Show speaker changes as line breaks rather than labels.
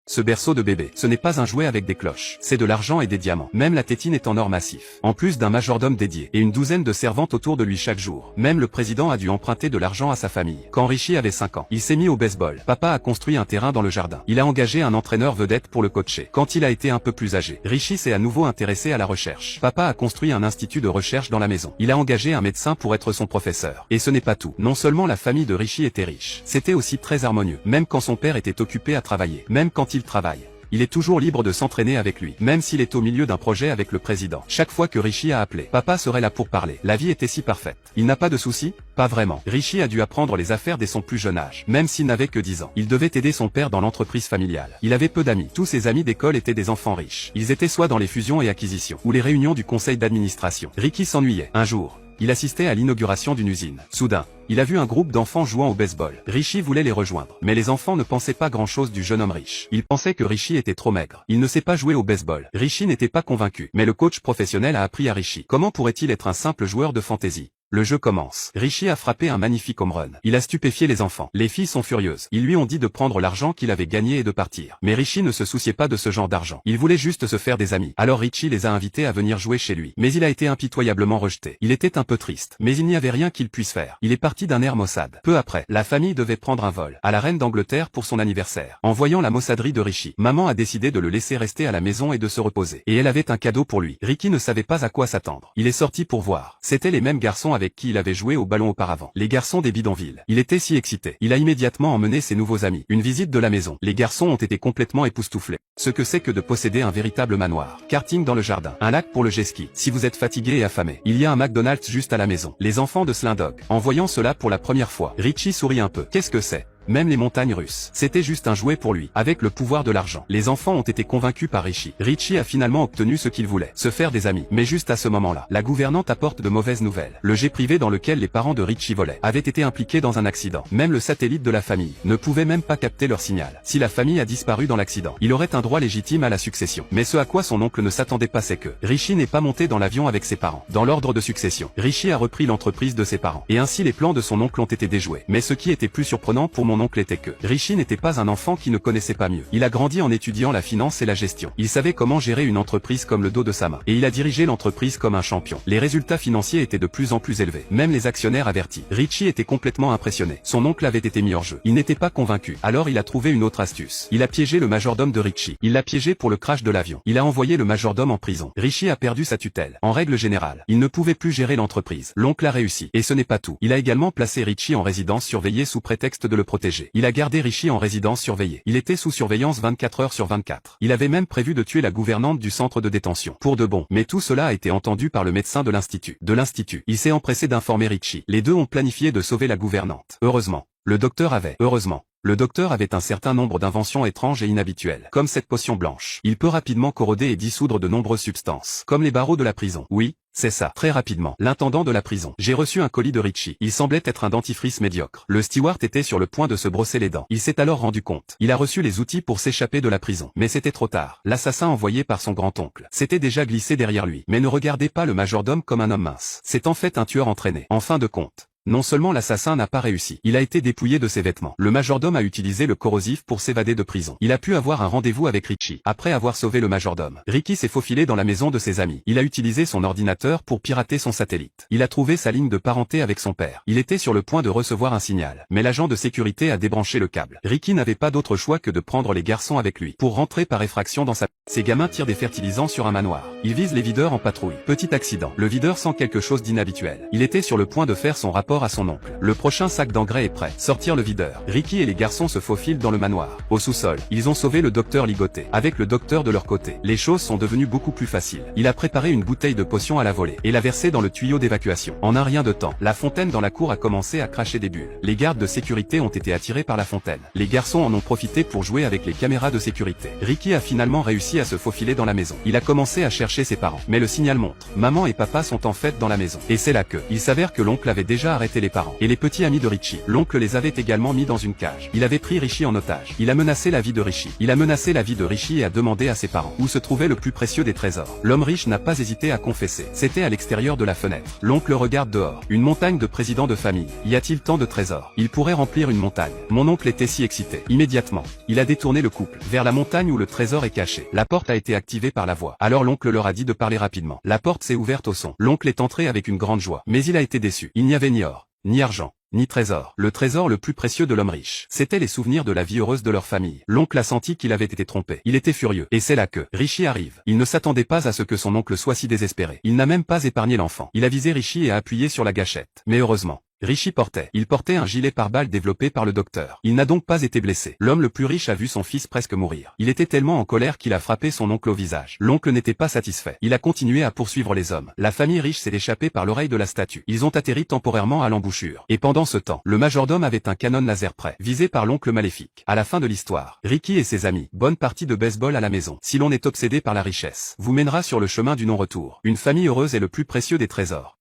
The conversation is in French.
Ce berceau de bébé, ce n'est pas un jouet avec des cloches. C'est de l'argent et des diamants. Même la tétine est en or massif. En plus d'un majordome dédié et une douzaine de servantes autour de lui chaque jour. Même le président a dû emprunter de l'argent à sa famille. Quand Richie avait 5 ans, il s'est mis au baseball. Papa a construit un terrain dans le jardin. Il a engagé un entraîneur vedette pour le coacher. Quand il a été un peu plus âgé, Richie s'est à nouveau intéressé à la recherche. Papa a construit un institut de recherche dans la maison. Il a engagé un médecin pour être son professeur. Et ce n'est pas tout. Non seulement la famille de Richie était riche, c'était aussi très harmonieux. Même quand son père était occupé à travailler. Même quand il travaille. Il est toujours libre de s'entraîner avec lui, même s'il est au milieu d'un projet avec le président. Chaque fois que Richie a appelé, papa serait là pour parler. La vie était si parfaite. Il n'a pas de soucis? Pas vraiment. Richie a dû apprendre les affaires dès son plus jeune âge. Même s'il n'avait que 10 ans. Il devait aider son père dans l'entreprise familiale. Il avait peu d'amis. Tous ses amis d'école étaient des enfants riches. Ils étaient soit dans les fusions et acquisitions, ou les réunions du conseil d'administration. Ricky s'ennuyait. Un jour, il assistait à l'inauguration d'une usine. Soudain, il a vu un groupe d'enfants jouant au baseball. Richie voulait les rejoindre. Mais les enfants ne pensaient pas grand-chose du jeune homme riche. Ils pensaient que Richie était trop maigre. Il ne sait pas jouer au baseball. Richie n'était pas convaincu. Mais le coach professionnel a appris à Richie. Comment pourrait-il être un simple joueur de fantasy? Le jeu commence. Richie a frappé un magnifique home run. Il a stupéfié les enfants. Les filles sont furieuses. Ils lui ont dit de prendre l'argent qu'il avait gagné et de partir. Mais Richie ne se souciait pas de ce genre d'argent. Il voulait juste se faire des amis. Alors Richie les a invités à venir jouer chez lui. Mais il a été impitoyablement rejeté. Il était un peu triste. Mais il n'y avait rien qu'il puisse faire. Il est parti d'un air maussade. Peu après, la famille devait prendre un vol à la reine d'Angleterre pour son anniversaire. En voyant la maussaderie de Richie, maman a décidé de le laisser rester à la maison et de se reposer. Et elle avait un cadeau pour lui. Ricky ne savait pas à quoi s'attendre. Il est sorti pour voir. C'étaient les mêmes garçons avec qui il avait joué au ballon auparavant. Les garçons des bidonvilles. Il était si excité. Il a immédiatement emmené ses nouveaux amis. Une visite de la maison. Les garçons ont été complètement époustouflés. Ce que c'est que de posséder un véritable manoir. Karting dans le jardin. Un lac pour le jet ski. Si vous êtes fatigué et affamé, il y a un McDonald's juste à la maison. Les enfants de Slindog. En voyant cela pour la première fois, Richie sourit un peu. Qu'est-ce que c'est? Même les montagnes russes. C'était juste un jouet pour lui, avec le pouvoir de l'argent. Les enfants ont été convaincus par Richie. Richie a finalement obtenu ce qu'il voulait, se faire des amis. Mais juste à ce moment-là, la gouvernante apporte de mauvaises nouvelles. Le jet privé dans lequel les parents de Richie volaient avait été impliqué dans un accident. Même le satellite de la famille ne pouvait même pas capter leur signal. Si la famille a disparu dans l'accident, il aurait un droit légitime à la succession. Mais ce à quoi son oncle ne s'attendait pas, c'est que Richie n'est pas monté dans l'avion avec ses parents. Dans l'ordre de succession, Richie a repris l'entreprise de ses parents. Et ainsi les plans de son oncle ont été déjoués. Mais ce qui était plus surprenant pour mon oncle était que Richie n'était pas un enfant qui ne connaissait pas mieux. Il a grandi en étudiant la finance et la gestion. Il savait comment gérer une entreprise comme le dos de sa main. Et il a dirigé l'entreprise comme un champion. Les résultats financiers étaient de plus en plus élevés. Même les actionnaires avertis. Richie était complètement impressionné. Son oncle avait été mis hors jeu. Il n'était pas convaincu. Alors il a trouvé une autre astuce. Il a piégé le majordome de Richie. Il l'a piégé pour le crash de l'avion. Il a envoyé le majordome en prison. Richie a perdu sa tutelle. En règle générale, il ne pouvait plus gérer l'entreprise. L'oncle a réussi. Et ce n'est pas tout. Il a également placé Richie en résidence surveillée sous prétexte de le protéger. Il a gardé Richie en résidence surveillée. Il était sous surveillance 24 heures sur 24. Il avait même prévu de tuer la gouvernante du centre de détention. Pour de bon. Mais tout cela a été entendu par le médecin de l'institut. Il s'est empressé d'informer Richie. Les deux ont planifié de sauver la gouvernante. Heureusement, le docteur avait un certain nombre d'inventions étranges et inhabituelles, comme cette potion blanche. Il peut rapidement corroder et dissoudre de nombreuses substances, comme les barreaux de la prison. Oui, c'est ça. Très rapidement, l'intendant de la prison. J'ai reçu un colis de Richie. Il semblait être un dentifrice médiocre. Le steward était sur le point de se brosser les dents. Il s'est alors rendu compte. Il a reçu les outils pour s'échapper de la prison. Mais c'était trop tard. L'assassin envoyé par son grand-oncle s'était déjà glissé derrière lui. Mais ne regardez pas le majordome comme un homme mince. C'est en fait un tueur entraîné. En fin de compte, non seulement l'assassin n'a pas réussi, il a été dépouillé de ses vêtements. Le majordome a utilisé le corrosif pour s'évader de prison. Il a pu avoir un rendez-vous avec Richie. Après avoir sauvé le majordome, Ricky s'est faufilé dans la maison de ses amis. Il a utilisé son ordinateur pour pirater son satellite. Il a trouvé sa ligne de parenté avec son père. Il était sur le point de recevoir un signal. Mais l'agent de sécurité a débranché le câble. Ricky n'avait pas d'autre choix que de prendre les garçons avec lui pour rentrer par effraction dans sa... Ces gamins tirent des fertilisants sur un manoir. Ils visent les videurs en patrouille. Petit accident. Le videur sent quelque chose d'inhabituel. Il était sur le point de faire son rapport à son oncle. Le prochain sac d'engrais est prêt. Sortir le videur. Ricky et les garçons se faufilent dans le manoir. Au sous-sol, ils ont sauvé le docteur ligoté. Avec le docteur de leur côté, les choses sont devenues beaucoup plus faciles. Il a préparé une bouteille de potion à la volée et l'a versée dans le tuyau d'évacuation. En un rien de temps, la fontaine dans la cour a commencé à cracher des bulles. Les gardes de sécurité ont été attirés par la fontaine. Les garçons en ont profité pour jouer avec les caméras de sécurité. Ricky a finalement réussi à se faufiler dans la maison. Il a commencé à chercher ses parents. Mais le signal montre. Maman et papa sont en fait dans la maison. Et c'est là que, il s'avère que l'oncle avait déjà arrêté arrêter les parents. Et les petits amis de Richie. L'oncle les avait également mis dans une cage. Il avait pris Richie en otage. Il a menacé la vie de Richie. Il a menacé la vie de Richie et a demandé à ses parents où se trouvait le plus précieux des trésors. L'homme riche n'a pas hésité à confesser. C'était à l'extérieur de la fenêtre. L'oncle regarde dehors. Une montagne de présidents de famille. Y a-t-il tant de trésors? Il pourrait remplir une montagne. Mon oncle était si excité. Immédiatement, il a détourné le couple vers la montagne où le trésor est caché. La porte a été activée par la voix. Alors l'oncle leur a dit de parler rapidement. La porte s'est ouverte au son. L'oncle est entré avec une grande joie. Mais il a été déçu. Il n'y avait ni or, ni argent, ni trésor. Le trésor le plus précieux de l'homme riche. C'étaient les souvenirs de la vie heureuse de leur famille. L'oncle a senti qu'il avait été trompé. Il était furieux. Et c'est là que Richie arrive. Il ne s'attendait pas à ce que son oncle soit si désespéré. Il n'a même pas épargné l'enfant. Il a visé Richie et a appuyé sur la gâchette. Mais heureusement, Richie portait un gilet pare-balles développé par le docteur. Il n'a donc pas été blessé. L'homme le plus riche a vu son fils presque mourir. Il était tellement en colère qu'il a frappé son oncle au visage. L'oncle n'était pas satisfait. Il a continué à poursuivre les hommes. La famille riche s'est échappée par l'oreille de la statue. Ils ont atterri temporairement à l'embouchure. Et pendant ce temps, le majordome avait un canon laser prêt, visé par l'oncle maléfique. À la fin de l'histoire, Ricky et ses amis, bonne partie de baseball à la maison. Si l'on est obsédé par la richesse, vous mènera sur le chemin du non-retour. Une famille heureuse est le plus précieux des trésors.